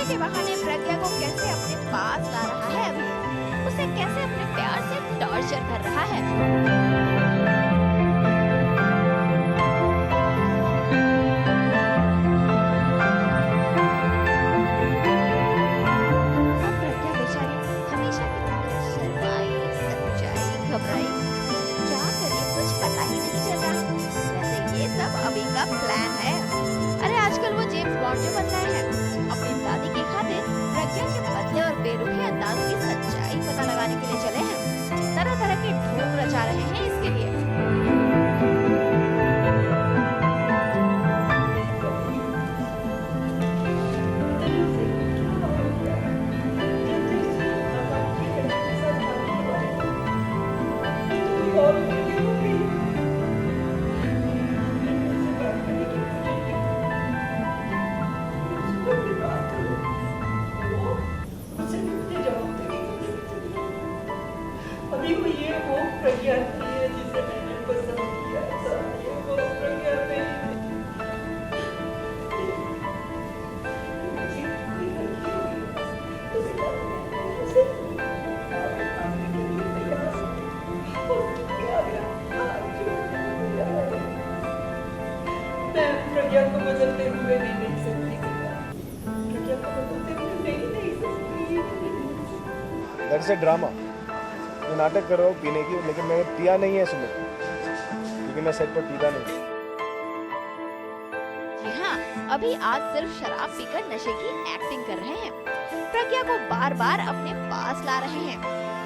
के बहाने प्रज्ञा को कैसे अपने पास ला रहा है अभी, उसे कैसे अपने प्यार से टॉर्चर कर रहा है। अब प्रज्ञा बेचारी हमेशा की तरह शर्माई, सच्चाई, घबराई, क्या करे कुछ पता ही नहीं चल रहा। वैसे ये सब अभी का प्लान है। अरे आजकल वो जेम्स बॉन्ड जो बन रहे हैं, अपनी दादी की खातिर प्रज्ञा के बदले और बेरुखे अंदाज की सच्चाई पता लगाने के लिए चले हैं। तरह तरह के ढोंग रचा रहे हैं इसके लिए। अभी वो ये वो प्रज्ञा नहीं है जिसे मैंने पसंद किया था। ये वो प्रज्ञा नहीं है। मुझे कोई गलती हो गई तो बेटा मैं उसे माफी मांगने के लिए तैयार हूँ। और क्या गया आज जो तैयार है। मैं प्रज्ञा को बदलते हुए नहीं देख सकती बेटा। प्रज्ञा को बदलते हुए नहीं देख सकती। That's a drama. मैं नाटक कर रहा हूँ पीने की, लेकिन मैंने पिया नहीं है इसमें, क्योंकि मैं सेट पर पीता नहीं। जी हाँ, अभी आज सिर्फ शराब पीकर नशे की एक्टिंग कर रहे हैं। प्रज्ञा को बार बार अपने पास ला रहे हैं,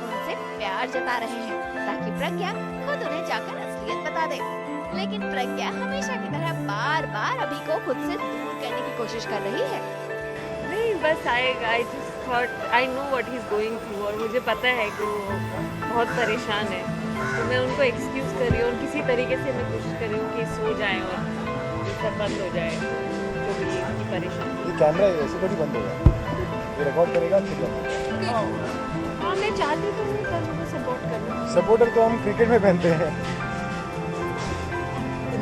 उनसे प्यार जता रहे हैं, ताकि प्रज्ञा खुद उन्हें जाकर असलियत बता दे। लेकिन प्रज्ञा हमेशा की तरह बार बार अभी को खुद से दूर करने की कोशिश कर रही है। नहीं, बस I just thought I know what he is going through, और मुझे पता है कि वो बहुत परेशान है, तो मैं उनको एक्सक्यूज कर रही हूँ और किसी तरीके से मैं कोशिश कर रही हूँ कि सो जाए और ये सब बंद हो जाए जो भी इनकी परेशानी। ये कैमरा है, ऐसे थोड़ी बंद होगा, ये रिकॉर्ड करेगा ठीक है। हाँ, मैं चाहती तो हूँ तनु को सपोर्ट करना। सपोर्टर तो हम क्रिकेट में पहनते हैं।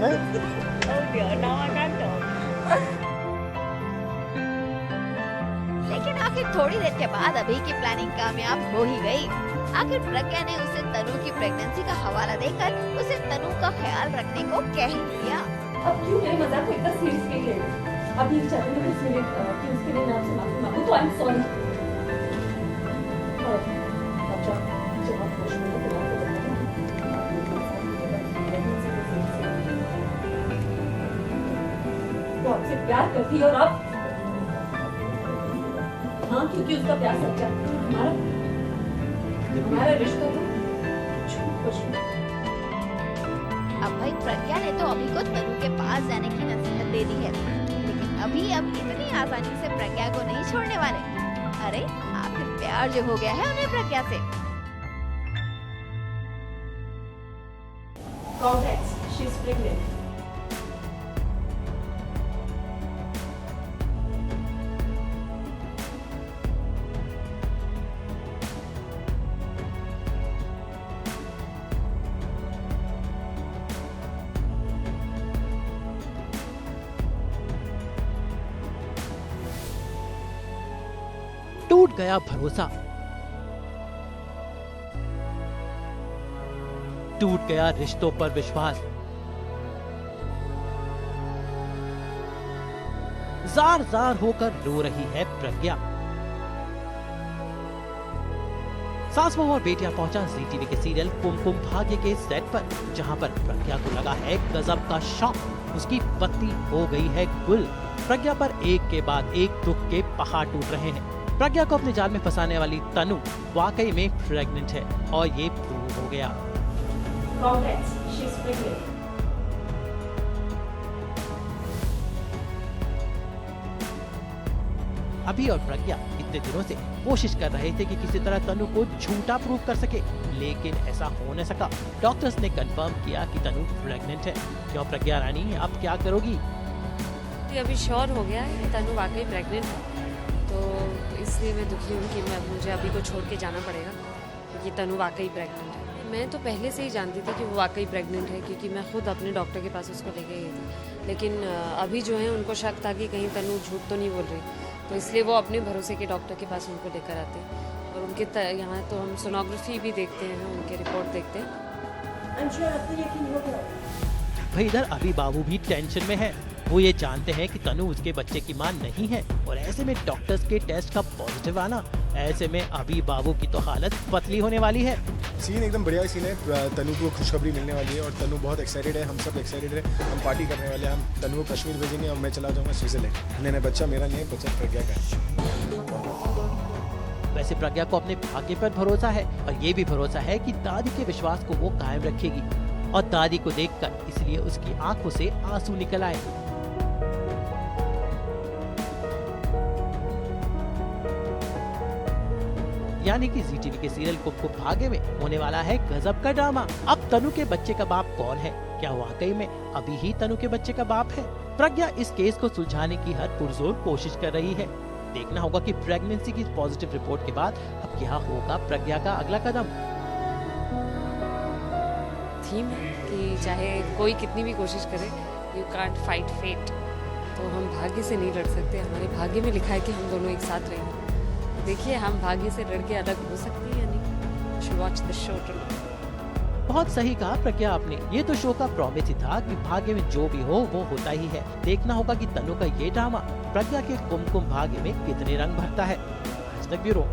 नहीं? Oh dear, now I can't talk. लेकिन आखिर थोड़ी देर के बाद अभी की प्लानिंग कामयाब हो ही गई। आखिर प्रज्ञा ने उसे तनु की प्रेगनेंसी का हवाला देकर उसे तनु का ख्याल रखने को कह ही दिया। अब क्यों मेरे मजाक को इतना सीरियसली ले रहे हो? अब ये चाहते हैं कि उसके लिए नाम से माफी मांगो, तो आई एम सॉरी। अच्छा, जब आप खुश हो तो आपको वो आपसे प्यार करती है, और अब हाँ, क्योंकि उसका प्यार सच्चा है। हमारा रिश्ता था झूठ। अब भाई प्रज्ञा ने तो अभी को तनु के पास जाने की नसीहत दे दी है, लेकिन अभी अब इतनी आसानी से प्रज्ञा को नहीं छोड़ने वाले। अरे आखिर प्यार जो हो गया है उन्हें प्रज्ञा से। Congrats, she's pregnant. टूट गया भरोसा, टूट गया रिश्तों पर विश्वास। जार जार होकर रो रही है प्रज्ञा। सास बहू और बेटियां पहुंचा जी टीवी के सीरियल कुमकुम भाग्य के सेट पर, जहां पर प्रज्ञा को लगा है गजब का शॉक। उसकी पत्नी हो गई है गुल। प्रज्ञा पर एक के बाद एक दुख के पहाड़ टूट रहे हैं। प्रज्ञा को अपने जाल में फंसाने वाली तनु वाकई में प्रेग्नेंट है, और ये प्रूव हो गया। Congrats, she's pregnant. अभी और प्रज्ञा इतने दिनों से कोशिश कर रहे थे कि किसी तरह तनु को झूठा प्रूव कर सके, लेकिन ऐसा हो न सका। डॉक्टर्स ने कंफर्म किया कि तनु प्रेग्नेंट है। क्यों प्रज्ञा रानी, अब क्या करोगी? अभी श्योर हो गया है कि तनु वाकई प्रेग्नेंट है, तो इसलिए मैं दुखी हूँ कि मुझे अभी को छोड़ के जाना पड़ेगा, क्योंकि तनु वाकई प्रेग्नेंट है। मैं तो पहले से ही जानती थी कि वो वाकई प्रेग्नेंट है, क्योंकि मैं खुद अपने डॉक्टर के पास उसको लेके गई थी। लेकिन अभी जो है उनको शक था कि कहीं तनु झूठ तो नहीं बोल रही, तो इसलिए वो अपने भरोसे के डॉक्टर के पास उनको लेकर आते हैं और उनके यहाँ तो हम सोनोग्राफी भी देखते हैं, उनके रिपोर्ट देखते हैं। I'm sure आपको यकीन हो गया। भाई इधर अभी बाबू भी टेंशन में है। वो ये जानते हैं कि तनु उसके बच्चे की मां नहीं है और ऐसे में डॉक्टर्स के टेस्ट का पॉजिटिव आना, ऐसे में अभी बाबू की तो हालत पतली होने वाली है। सीन एकदम बढ़िया सीन है। तनु को खुशखबरी मिलने वाली है और तनु बहुत एक्साइटेड है, हम सब एक्साइटेड है। हम पार्टी करने वाले हैं, हम तनु को कश्मीर भेजेंगे और मैं चला जाऊंगा स्विट्जरलैंड। नहीं, बच्चा मेरा नहीं है, बच्चा प्रज्ञा का है। वैसे प्रज्ञा को अपने भाग्य पर भरोसा है और ये भी भरोसा है कि दादी के विश्वास को वो कायम रखेगी और दादी को देखकर इसलिए उसकी आंखों से आंसू निकल आए। यानी कि जी टीवी के सीरियल कुमकुम भाग्य में होने वाला है गजब का ड्रामा। अब तनु के बच्चे का बाप कौन है? क्या वाकई में अभी ही तनु के बच्चे का बाप है? प्रज्ञा इस केस को सुलझाने की हर पुरजोर कोशिश कर रही है। देखना होगा कि प्रेगनेंसी की पॉजिटिव रिपोर्ट के बाद अब क्या होगा प्रज्ञा का अगला कदम। थीम है कि चाहे कोई कितनी भी कोशिश करे, यू कांट फाइट फेट। तो हम भाग्य से नहीं लड़ सकते, हमारे भाग्य में लिखा है कि हम दोनों एक साथ रहेंगे। देखिए हम भाग्य से लड़के अलग हो सकते हैं या नहीं। Should watch the show today. बहुत सही कहा प्रज्ञा आपने। ये तो शो का प्रॉमिस ही था कि भाग्य में जो भी हो वो होता ही है। देखना होगा कि तनु का ये ड्रामा प्रज्ञा के कुमकुम भाग्य में कितने रंग भरता है। आज तक ब्यूरो।